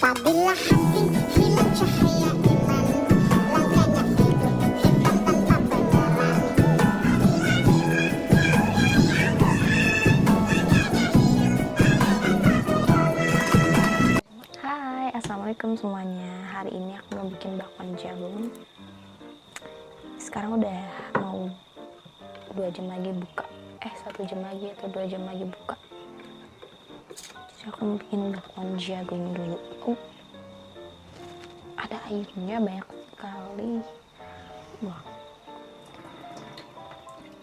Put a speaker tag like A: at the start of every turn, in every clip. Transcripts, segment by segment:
A: Apabila hati hilang cahaya iman, langkahnya hidup hitam tanpa penerangan.
B: Hai, assalamualaikum semuanya. Hari ini aku mau bikin bakwan jagung. Sekarang udah mau 2 jam lagi buka. 1 jam lagi atau 2 jam lagi buka. Jadi aku mau bikin bakwan jagung dulu. Ada airnya banyak sekali. Buang.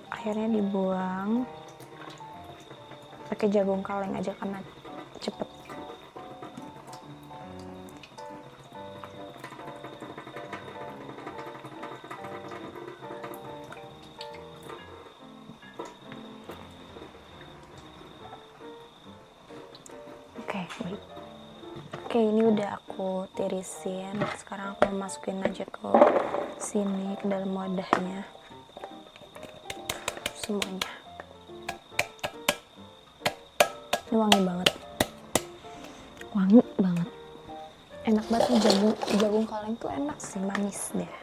B: Akhirnya dibuang. Pakai jagung kaleng aja karena cepet. Oke, ini udah aku tirisin. Sekarang aku mau masukin aja ke sini, ke dalam wadahnya. Semuanya. Ini wangi banget. Wangi banget. Enak banget nih jagung kaleng tuh enak sih, manis deh.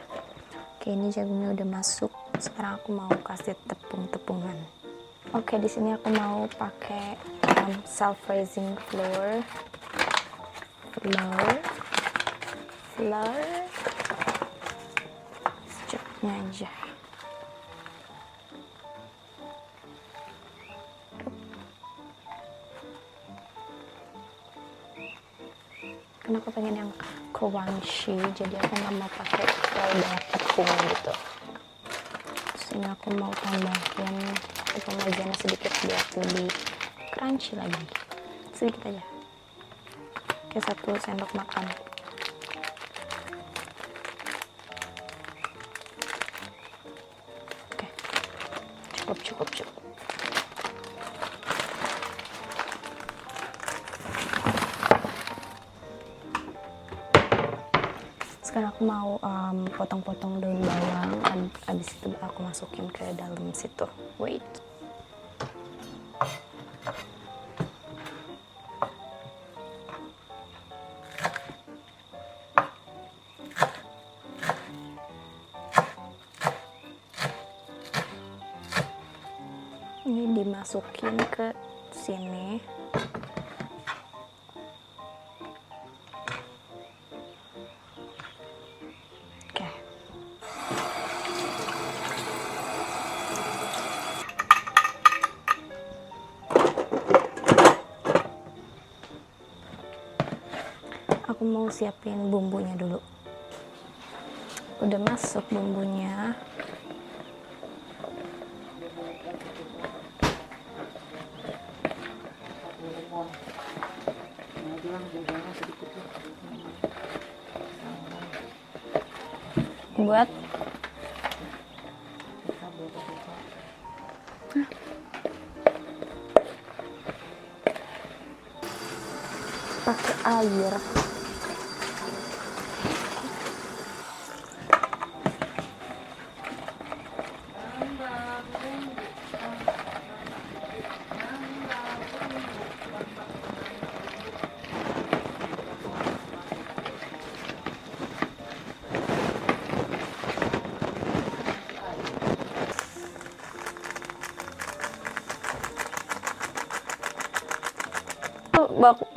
B: Oke, ini jagungnya udah masuk. Sekarang aku mau kasih tepung-tepungan. Oke, di sini aku mau pakai self-raising flour secukupnya aja. Karena aku pengen yang crunchy, jadi aku nggak mau pakai terlalu banyak tepung gitu. Terus ini aku mau tambahin tepung maizena sedikit biar lebih crunchy lagi, sedikit aja, kayak 1 sendok makan. Oke, cukup. Sekarang aku mau potong-potong daun bawang, abis itu aku masukin ke dalam situ. Wait. Ini dimasukin ke sini. Oke. Aku mau siapin bumbunya dulu. Udah masuk bumbunya. Buat pakai air.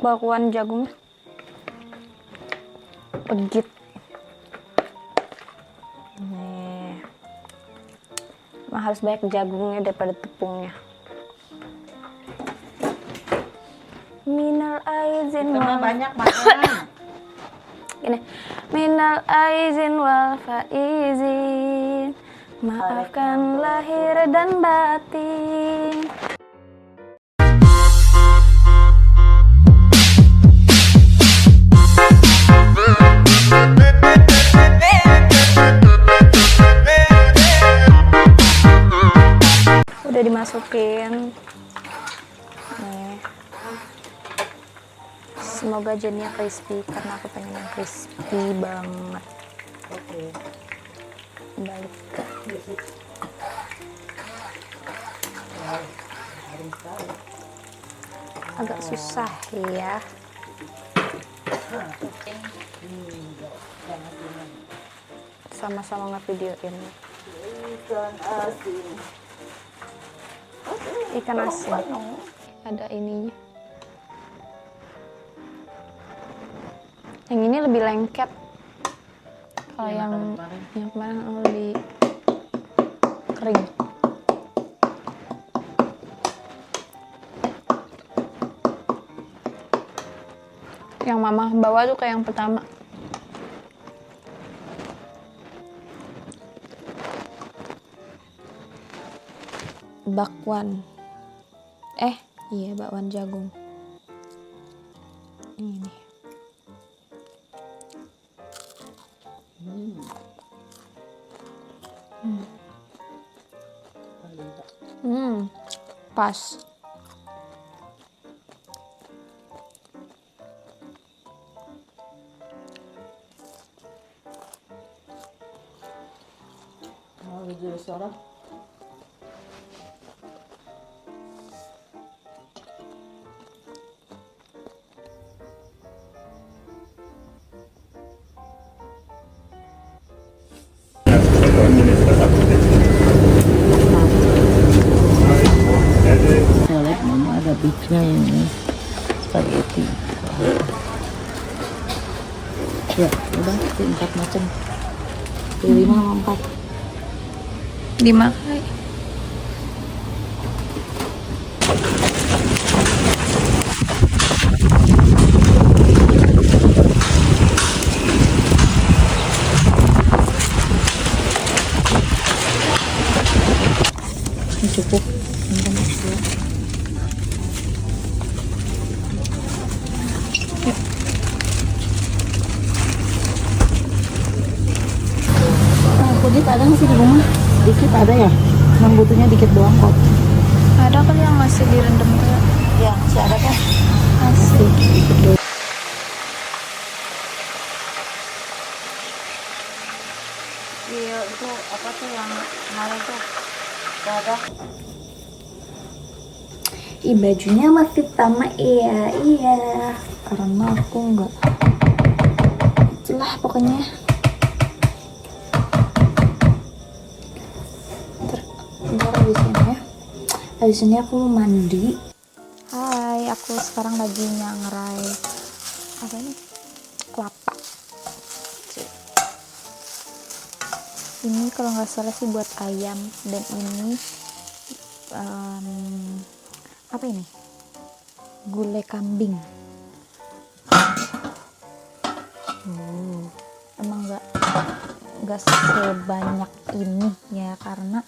B: Bakwan jagung pegit nih, harus banyak jagungnya daripada tepungnya. Minal aizin wal
C: banyak makan.
B: Gini, minal aizin wal faizin, maafkan lahir dan batin. Udah dimasukin nih. Semoga jadinya crispy karena aku pengen yang crispy banget.
C: Oke.
B: Balik agak susah ya. sama-sama ngevideoin. Ikan asin. Ada ininya. Yang ini lebih lengket. Kalau yang kemarin lebih kering. Yang mama bawa tuh kayak yang pertama. Bakwan. Iya, bakwan jagung. Ini nih. Pas.
C: Di restoran. Salad mama ada beefnya ini, spaghetti. Ya, udah 4 macam. Pilih 5 sama 4.
B: Dimakai.
C: Ini cukup. Ini ya. Kunyit ada nggak sih di rumah? Dikit ada ya? Memang butuhnya dikit doang kok.
B: Ada kan yang masih direndam kayak.
C: Ya, masih ada kan?
B: Masih.
C: Dikit doang. Iya, itu apa tuh yang kemarin tuh? Gak ada.
B: Bajunya masih sama, iya. Karena aku nggak. Itulah pokoknya. Habis ini aku mau mandi. Hai, aku sekarang lagi nyangrai apa ini? Kelapa. Ini kalau nggak salah sih buat ayam, dan ini apa ini? Gulai kambing. Emang nggak sebanyak ini ya, karena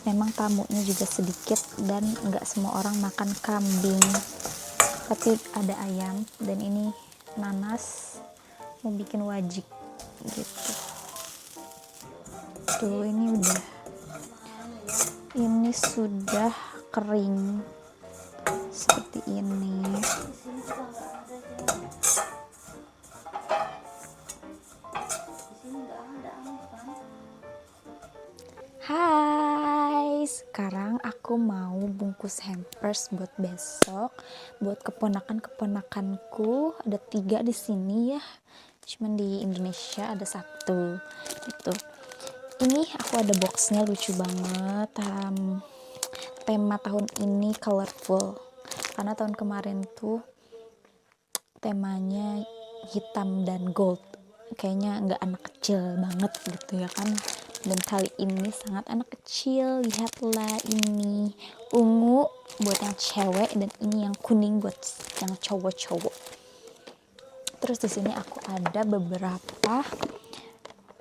B: memang tamunya juga sedikit dan nggak semua orang makan kambing, tapi ada ayam, dan ini nanas mau bikin wajik gitu. Tuh, ini sudah kering seperti ini. Hai, sekarang aku mau bungkus hampers buat besok, buat keponakan-keponakanku. Ada 3 di sini ya, cuman di Indonesia ada 1 gitu. Ini aku ada boxnya, lucu banget. Tema tahun ini colorful, karena tahun kemarin tuh temanya hitam dan gold, kayaknya nggak anak kecil banget gitu ya kan. Dan kali ini sangat anak kecil. Lihatlah, ini ungu buat yang cewek dan ini yang kuning buat yang cowok-cowok. Terus di sini aku ada beberapa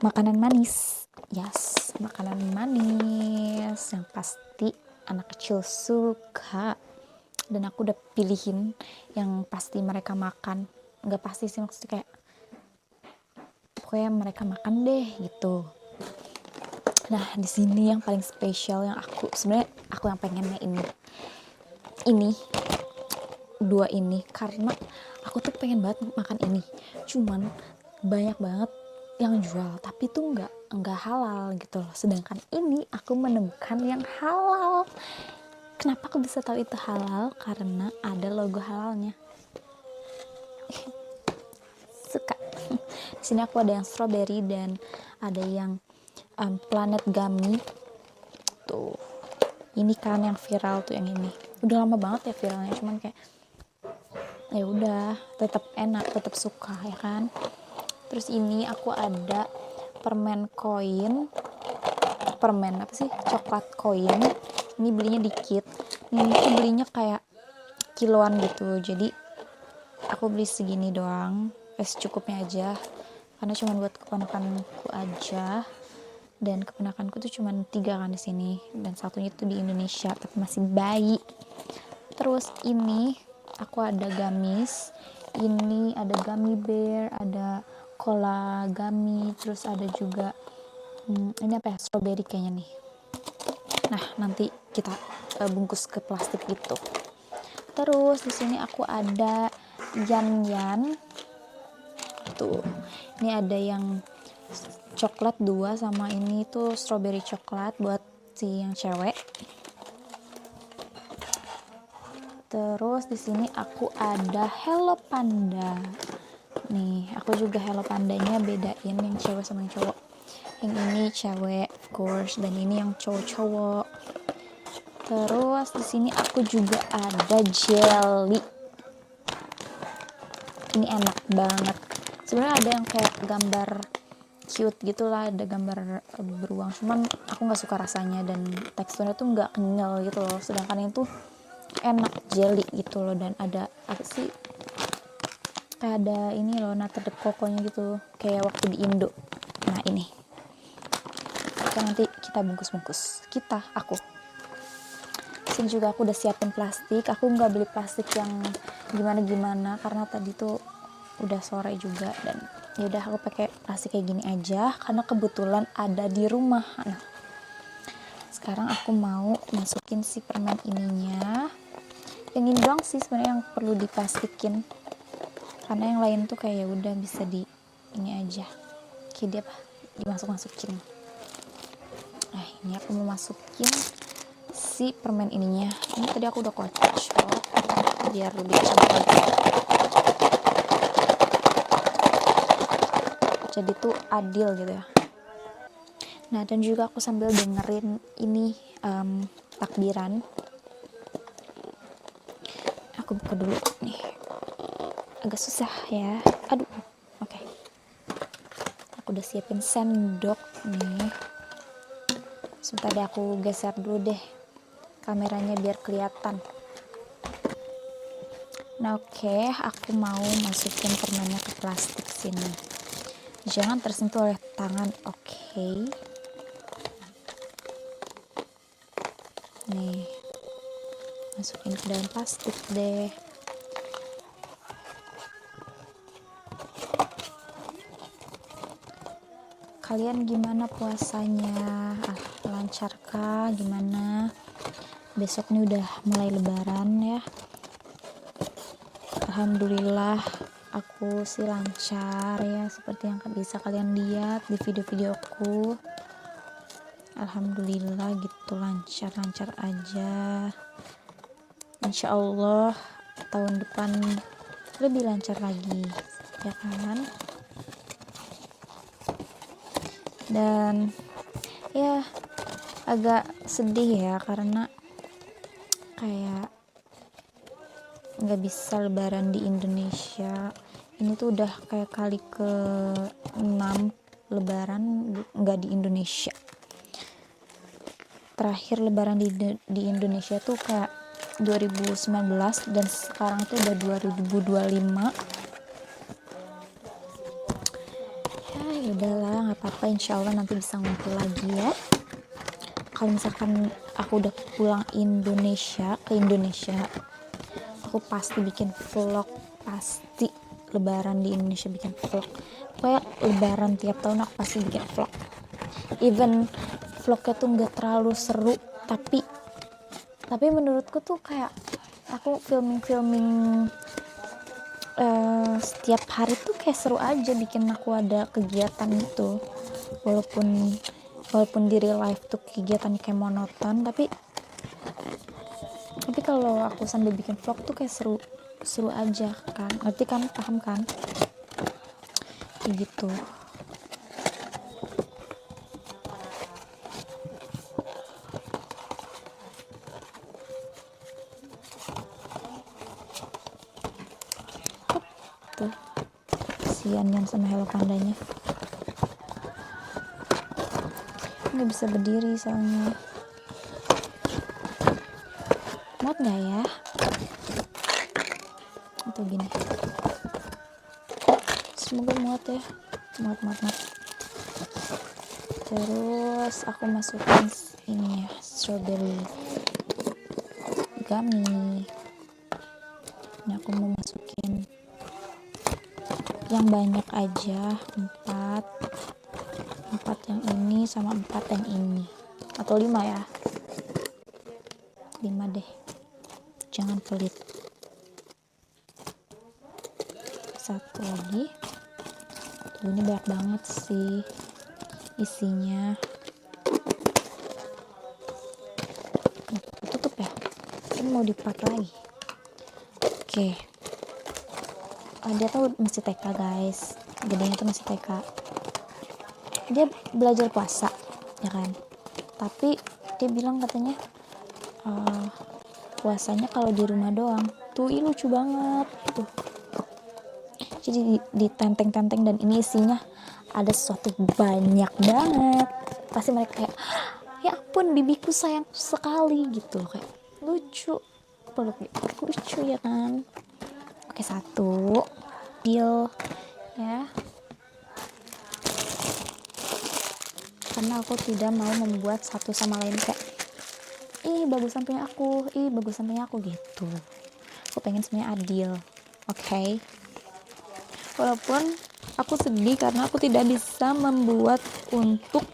B: makanan manis. Yes, makanan manis yang pasti anak kecil suka. Dan aku udah pilihin yang pasti mereka makan. Nggak pasti sih, maksudnya kayak pokoknya mereka makan deh gitu. Nah, di sini yang paling spesial yang aku yang pengennya ini 2 ini, karena aku tuh pengen banget makan ini. Cuman banyak banget yang jual, tapi tuh nggak halal gitu loh. Sedangkan ini aku menemukan yang halal. Kenapa aku bisa tahu itu halal? Karena ada logo halalnya. Suka. Di sini aku ada yang strawberry dan ada yang Planet Gummy tuh. Ini kan yang viral tuh, yang ini udah lama banget ya viralnya, cuman kayak ya udah tetap enak, tetap suka ya kan. Terus ini aku ada permen apa sih, coklat koin. Ini belinya dikit, ini tuh belinya kayak kiloan gitu, jadi aku beli segini doang, secukupnya aja karena cuma buat keponakanku aja, dan keponakanku tuh cuma 3 kan di sini, dan satunya tuh di Indonesia tapi masih bayi. Terus ini aku ada gummies, ini ada gummy bear, ada cola gummy, terus ada juga ini apa ya, strawberry kayaknya nih. Nah nanti kita bungkus ke plastik gitu. Terus di sini aku ada yan tuh, ini ada yang coklat 2 sama ini tuh strawberry coklat buat si yang cewek. Terus di sini aku ada Hello Panda. Nih, aku juga Hello Pandanya bedain yang cewek sama yang cowok. Yang ini cewek, of course, dan ini yang cowok-cowok. Terus di sini aku juga ada jelly. Ini enak banget. Sebenarnya ada yang kayak gambar cute gitulah, ada gambar beruang, cuman aku nggak suka rasanya dan teksturnya tuh nggak kenyal gitu loh. Sedangkan itu enak, jelly gitu loh, dan ada apa sih, kayak ada ini loh, nata de coco-nya gitu, kayak waktu di Indo. Nah ini oke, nanti kita bungkus aku sini juga aku udah siapin plastik. Aku nggak beli plastik yang gimana karena tadi tuh udah sore juga, dan ya udah aku pakai plastik kayak gini aja karena kebetulan ada di rumah. Nah sekarang aku mau masukin si permen ininya. Yang ini doang sih sebenarnya yang perlu diplastikin, karena yang lain tuh kayak ya udah bisa di ini aja, kayak dia apa dimasuk-masukin. Nah ini aku mau masukin si permen ininya. Ini tadi aku udah kocok biar lebih cepat, jadi tuh adil gitu ya. Nah dan juga aku sambil dengerin ini takbiran. Aku buka dulu nih, agak susah ya, aduh. Oke. Aku udah siapin sendok nih, sebentar deh aku geser dulu deh kameranya biar kelihatan. Nah oke, aku mau masukin permennya ke plastik sini, jangan tersentuh oleh tangan. Oke. Nih masukin ke dalam plastik deh. Kalian gimana puasanya? Lancarkah? Gimana? Besok nih udah mulai lebaran ya. Alhamdulillah aku sih lancar ya, seperti yang bisa kalian lihat di video-videoku. Alhamdulillah gitu, lancar-lancar aja. Insya Allah tahun depan lebih lancar lagi ya kan. Dan ya agak sedih ya karena kayak nggak bisa lebaran di Indonesia. Ini tuh udah kayak kali ke-6 lebaran nggak di Indonesia. Terakhir lebaran di Indonesia tuh kayak 2019, dan sekarang tuh udah 2025. Ya udahlah, nggak apa-apa, insya Allah nanti bisa ngumpul lagi ya. Kalau misalkan aku udah pulang ke Indonesia, aku pasti bikin vlog, pasti lebaran di Indonesia bikin vlog. Kayak lebaran tiap tahun aku pasti bikin vlog. Even vlognya tuh nggak terlalu seru, tapi menurutku tuh kayak aku filming setiap hari tuh kayak seru aja, bikin aku ada kegiatan gitu. Walaupun di real life tuh kegiatan kayak monoton, tapi kalau aku sambil bikin vlog tuh kayak seru aja kan, ngerti kan, paham kan, kayak gitu. kasihan yang sama Hello Pandanya. Nggak bisa berdiri soalnya. Muat nggak ya? Atau gini? Semoga muat ya. Muat. Terus aku masukin ini ya, strawberry gummy. Ini aku mau masukin yang banyak aja, 4 yang ini sama 4 yang ini, atau 5 ya, 5 deh, jangan pelit. Satu lagi. Tuh, ini banyak banget sih isinya. Tutup ya, ini mau dipat lagi. Oke. Dia tuh masih TK guys, gedenya tuh masih TK. Dia belajar puasa ya kan, tapi dia bilang katanya puasanya kalau di rumah doang. Tuh lucu banget tuh, jadi ditenteng-tenteng, dan ini isinya ada sesuatu banyak banget. Pasti mereka kayak, ya ampun bibiku sayang sekali gitu, kayak lucu, peluk lucu ya kan. Oke, 1 deal ya, karena aku tidak mau membuat satu sama lain kayak bagusan punya aku, bagusan punya aku gitu. Aku pengen semuanya adil. Oke. Walaupun aku sedih karena aku tidak bisa membuat untuk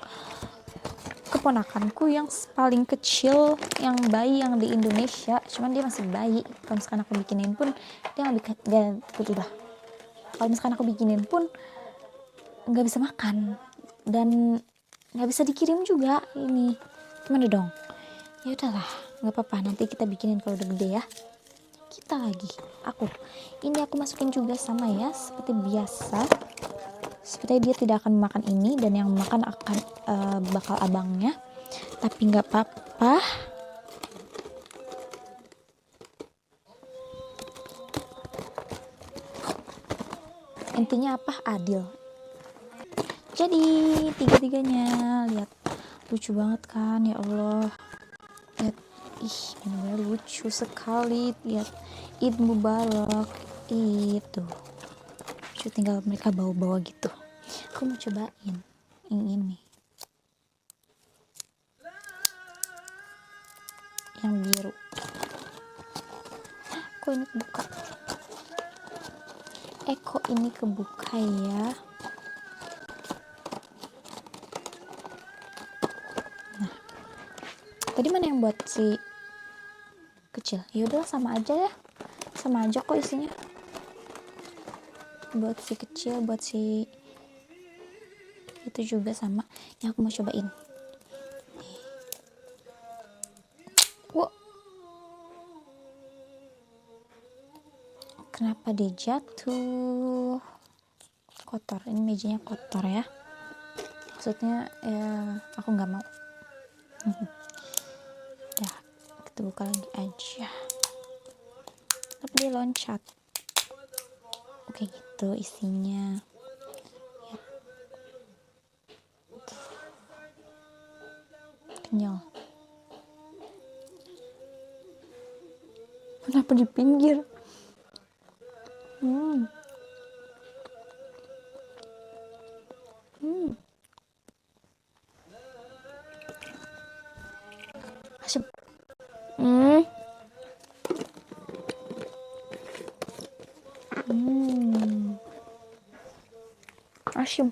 B: keponakanku yang paling kecil, yang bayi, yang di Indonesia. Cuman dia masih bayi. Kalau misalkan aku bikinin pun dia kalau misalkan aku bikinin pun nggak bisa makan dan nggak bisa dikirim juga. Ini gimana dong? Ya udahlah, nggak apa-apa, nanti kita bikinin kalau udah gede ya. Kita lagi aku masukin juga sama ya, seperti biasa. Sepertinya dia tidak akan makan ini, dan yang makan akan bakal abangnya, tapi nggak apa-apa. Intinya apa? Adil. Jadi tiga-tiganya, lihat, lucu banget kan, ya Allah. Lihat, benar-benar lucu sekali. Lihat, Id Mubarak itu. Tinggal mereka bawa-bawa gitu. Aku mau cobain yang ini, yang biru. Kok ini kebuka? Kok ini kebuka ya? Nah, tadi mana yang buat si kecil? Yaudah sama aja ya, sama aja kok isinya. Buat si kecil, buat si itu juga sama. Yang aku mau cobain. Wow. Kenapa dia jatuh? Kotor. Ini mejanya kotor ya. Maksudnya ya aku nggak mau. Ya, kita buka lagi aja. Tapi dia loncat. Oke gitu isinya ya. Kenyal. Kenapa di pinggir? Asap. Asyum.